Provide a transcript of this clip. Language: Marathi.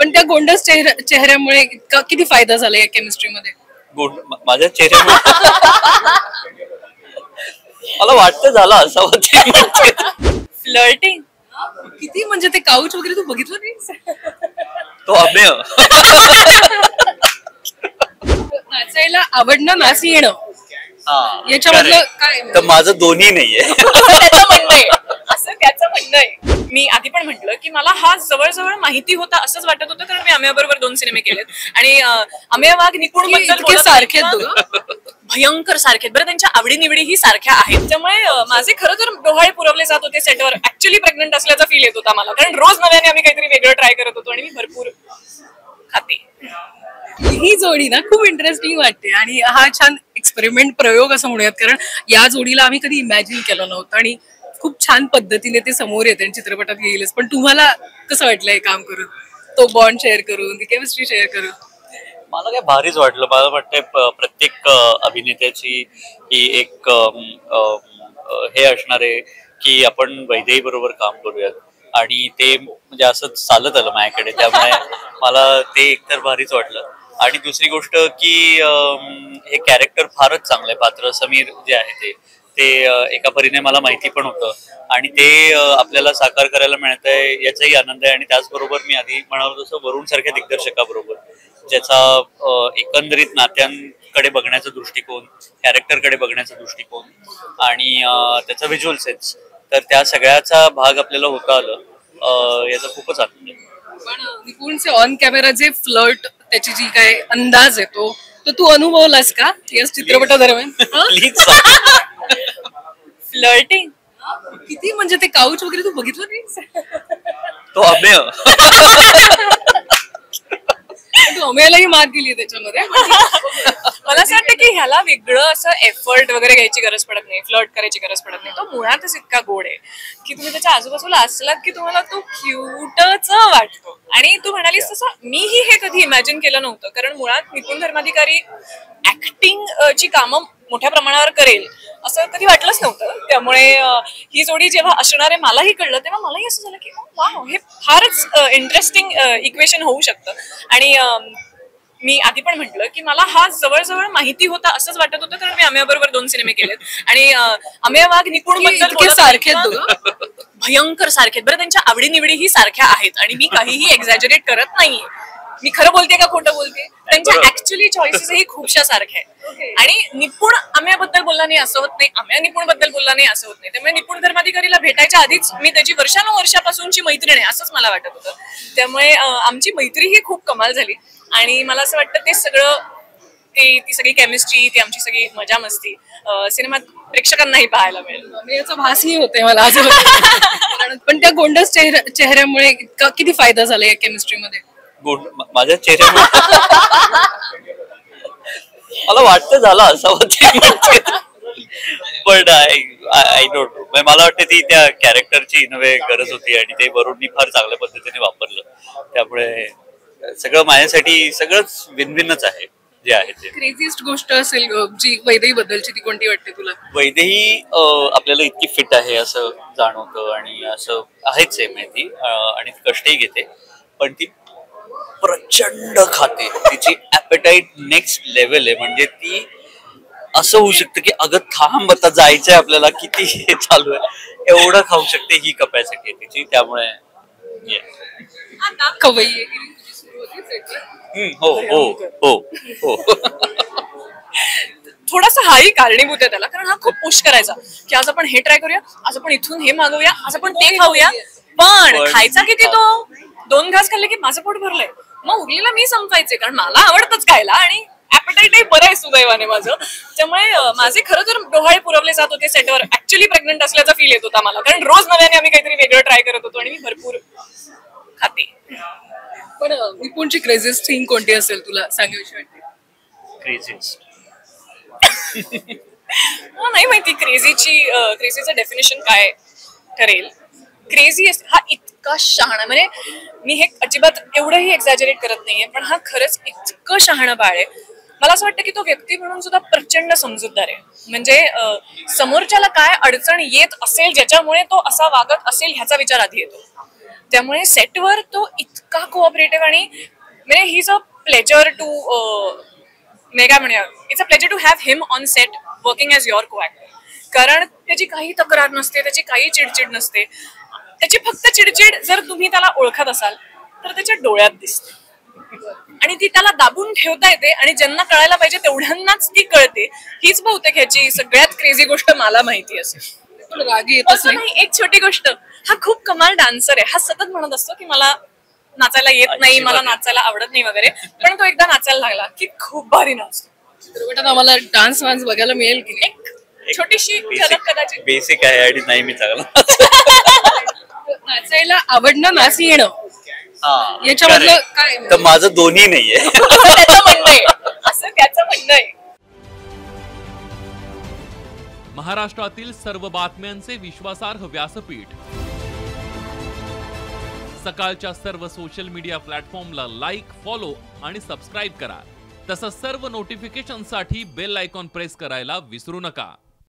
पण त्या गोंडस चेहऱ्यामुळे किती फायदा झाला या केमिस्ट्रीमध्ये? माझ्या चेहऱ्यामुळे मला वाटतं झालं असावं. फ्लर्टिंग किती म्हणजे ते काउच वगैरे तू बघितलं नाही? तो अमेय. नाचायला आवडणं नाच येणं याच्यामधलं काय? तर माझं दोन्ही नाहीये. असं त्याचं म्हणणं आहे. मी आधी पण म्हटलं की मला हा जवळजवळ माहिती होता असंच वाटत होतं, कारण मी अमेय बरोबर 2 सिनेमे केलेत आणि अमेय वाघ निपुण बद्दल सारखे भयंकर सारखे. बरं, त्यांच्या आवडीनिवडी ही सारख्या आहेत, त्यामुळे माझे खरं तर डोहाळे पुरवले जात होते सेटवर. ऍक्च्युली प्रेग्नंट असल्याचा फील येत होता मला, कारण रोज नव्याने आम्ही काहीतरी वेगळं ट्राय करत होतो आणि मी भरपूर खाते. ही जोडी ना खूप इंटरेस्टिंग वाटते आणि हा छान एक्सपेरिमेंट प्रयोग असं म्हणूयात, कारण या जोडीला आम्ही कधी इमॅजिन केलं नव्हतं आणि खूप छान पद्धतीने ते समोर येते आणि चित्रपटात येईलच. पण तुम्हाला कसं वाटलंय काम करून, तो बॉन्ड शेअर करून, ती केमिस्ट्री शेअर करून? मला काय भारीच वाटलं. मला वाटतंय प्रत्येक अभिनेत्याची ही एक हे असणार आहे की आपण वैदेही बरोबर काम करूयात, आणि ते म्हणजे असं चालत आलं माझ्याकडे, त्यामुळे मला ते एकतर भारीच वाटलं. आणि दुसरी गोष्ट की हे कॅरेक्टर फारच चांगलं आहे. पात्र समीर जे आहे ते एका परीने मला माहिती पण होतं आणि ते आपल्याला साकार करायला मिळतंय याचाही आनंद आहे. आणि त्याचबरोबर मी आधी म्हणालो तसं वरुण सारख्या दिग्दर्शकाबरोबर, ज्याचा एकंदरीत नात्यांकडे बघण्याचा दृष्टिकोन, कॅरेक्टरकडे बघण्याचा दृष्टिकोन आणि त्याचा व्हिज्युअल सेन्स, तर त्या सगळ्याचा भाग आपल्याला होता आलं, याचा खूपच आनंद आहे. पण निपुणचे ऑन कॅमेरा जे फ्लर्ट, त्याची जी काय अंदाज येतो, तो तू अनुभवलास का या चित्रपटादरम्यान? प्लीज. फ्लर्टिंग किती म्हणजे ते काउच वगैरे तू बघितलं नाही? तो अमेय. तू अमेयालाही मात दिली त्याच्यामध्ये. मला असं वाटतं की ह्याला वेगळं असं एफर्ट वगैरे घ्यायची गरज पडत नाही, फ्लर्ट करायची गरज पडत नाही. तो मुळातच इतका गोड आहे की तुम्ही त्याच्या आजूबाजूला असलात की तुम्हाला तो क्यूटच वाटतो. आणि तू म्हणालीस तसं मीही हे कधी इमॅजिन केलं नव्हतं, कारण मुळात निपुण धर्माधिकारी ऍक्टिंग ची कामं मोठ्या प्रमाणावर करेल असं कधी वाटलंच नव्हतं. त्यामुळे ही जोडी जेव्हा असणार आहे मलाही कळलं, तेव्हा मलाही असं झालं की वाव, हे फारच इंटरेस्टिंग इक्वेशन होऊ शकतं. आणि मी आधी पण म्हटलं की मला हा जवळजवळ माहिती होता असंच वाटत होतं, कारण मी अमेय बरोबर 2 सिनेमे केलेत आणि अमेय वाघ निपुण बद्दल सारखे भयंकर सारखे. बरं, त्यांच्या आवडीनिवडी ही सारख्या आहेत आणि मी काहीही एक्झॅजरेट करत नाहीये. मी खरं बोलते का खोटं बोलते? त्यांच्या ऍक्च्युअली चॉईसेसही खूपशा सारख्या आहेत. आणि निपुण अमेयाबद्दल बोलला नाही असं होत नाही, अमेय निपुण बद्दल बोलला नाही असं होत नाही. त्यामुळे निपुण धर्माधिकारीला भेटायच्या आधीच मी त्याची वर्षानुवर्षापासूनची मैत्रीण आहे असंच मला वाटत होतं. त्यामुळे आमची मैत्री ही खूप कमाल झाली आणि मला असं वाटतं ते सगळं, ती सगळी केमिस्ट्री, ती आमची सगळी मजा मस्ती सिनेमात प्रेक्षकांनाही पाहायला मिळेल. याचा भासही होते मला अजून. पण त्या गोंडस चेहऱ्यामुळे किती फायदा झाला या केमिस्ट्रीमध्ये? माझ्या चेहऱ्यामुळे मला वाटतं झालं असावं. पण आय डोंट नो, मला वाटतं ती त्या कॅरेक्टरची इन वे गरज होती आणि ते वरूननी फार चांगल्या पद्धतीने वापरलं. त्यामुळे सगळं माझ्यासाठी सगळंच भिन्नच आहे जे आहे ते. क्रेझीस्ट गोष्ट असेल जी वैदेही बद्दलची, ती कोणती वाटते तुला? वैदेही आपल्याला इतकी फिट आहे असं जाणवतं आणि असं आहेच आहे माहिती, आणि कष्टही घेते, पण ती प्रचंड खाते. तिची ॲपेटाईट नेक्स्ट लेवल आहे. म्हणजे ती असं होऊ शकतं की अगं थांब, आता जायचंय आपल्याला, किती हे चालू आहे, एवढं खाऊ शकते, ही कपॅसिटी आहे तिची. त्यामुळे हो हो हो हो. थोडासा हाही कारणीभूत आहे त्याला, कारण हा खूप पुश करायचा की आज आपण हे ट्राय करूया, आज आपण इथून हे मागवूया, आज आपण ते खाऊया. पण खायचा किती तो? 2 घास खाल्ले की माझं पोट भरलंय, मग उरलेला मी संपायचे, कारण मला आवडतच खायला आणि ऍपेटाईटही बरं आहे सुदैवाने माझं. त्यामुळे माझे खरं तर डोहाळे पुरवले जात होते सेटवर. ऍक्च्युली प्रेग्नंट असल्याचा फील येत होता मला, कारण रोज नव्याने आम्ही काहीतरी वेगळं ट्राय करत होतो आणि मी भरपूर खाते. पण निपुणची क्रेझीस्ट थिंग कोणती असेल तुला सांगायची वाटते? क्रेझीस्ट नाही माहिती. क्रेझीचं डेफिनेशन काय ठरेल? क्रेझी हा इतका शहाणा, म्हणजे मी हे अजिबात एवढंही एक्झॅजरेट करत नाहीये, पण हा खरंच इतकं शहाणं बाळ आहे. मला असं वाटतं की तो व्यक्ती म्हणून सुद्धा प्रचंड समजूतदार आहे. म्हणजे समोरच्याला काय अडचण येत असेल, ज्याच्यामुळे तो असा वागत असेल, ह्याचा विचार आधी येतो. त्यामुळे सेटवर तो इतका कोऑपरेटिव्ह आणि म्हणजे he is a pleasure to म्हणजे काय म्हणूया, it's a pleasure to have him on set working as your co actor. कारण त्याची काही तक्रार नसते, त्याची काही चिडचिड नसते. त्याची फक्त चिडचिड जर तुम्ही त्याला ओळखत असाल तर त्याच्या डोळ्यात दिसते आणि ती त्याला दाबून ठेवता येते आणि ज्यांना कळायला पाहिजे तेवढ्यांनाच ती कळते. हीच बहुतेक ह्याची सगळ्यात क्रेझी गोष्ट मला माहिती असेल. रागी येतच असं नाही. एक छोटी गोष्ट, हा खूप कमाल डान्सर आहे. हा सतत म्हणत असतो की मला नाचायला येत नाही, मला नाचायला आवडत नाही वगैरे, पण तो एकदा नाचायला लागला की खूप भारी नाचतो. चित्रपटात आम्हाला डान्स वान्स बघायला मिळेल की नाही? एक छोटीशी झलक कदाचित. बेसिक आहे आणि नाही मी चांगला. नाचायला आवडणं, नाच येणं, हा, याच्यामधलं correct. काय? तर माझं दोन्ही नाहीये. असं त्याचं म्हणणं आहे. महाराष्ट्रातील सर्व बातम्यांचे विश्वासार्ह व्यासपीठ, सकाळच्या सर्व सोशल मीडिया प्लॅटफॉर्मला लाईक, फॉलो आणि सबस्क्राईब करा. तसंच सर्व नोटिफिकेशनसाठी बेल आयकॉन प्रेस करायला विसरू नका.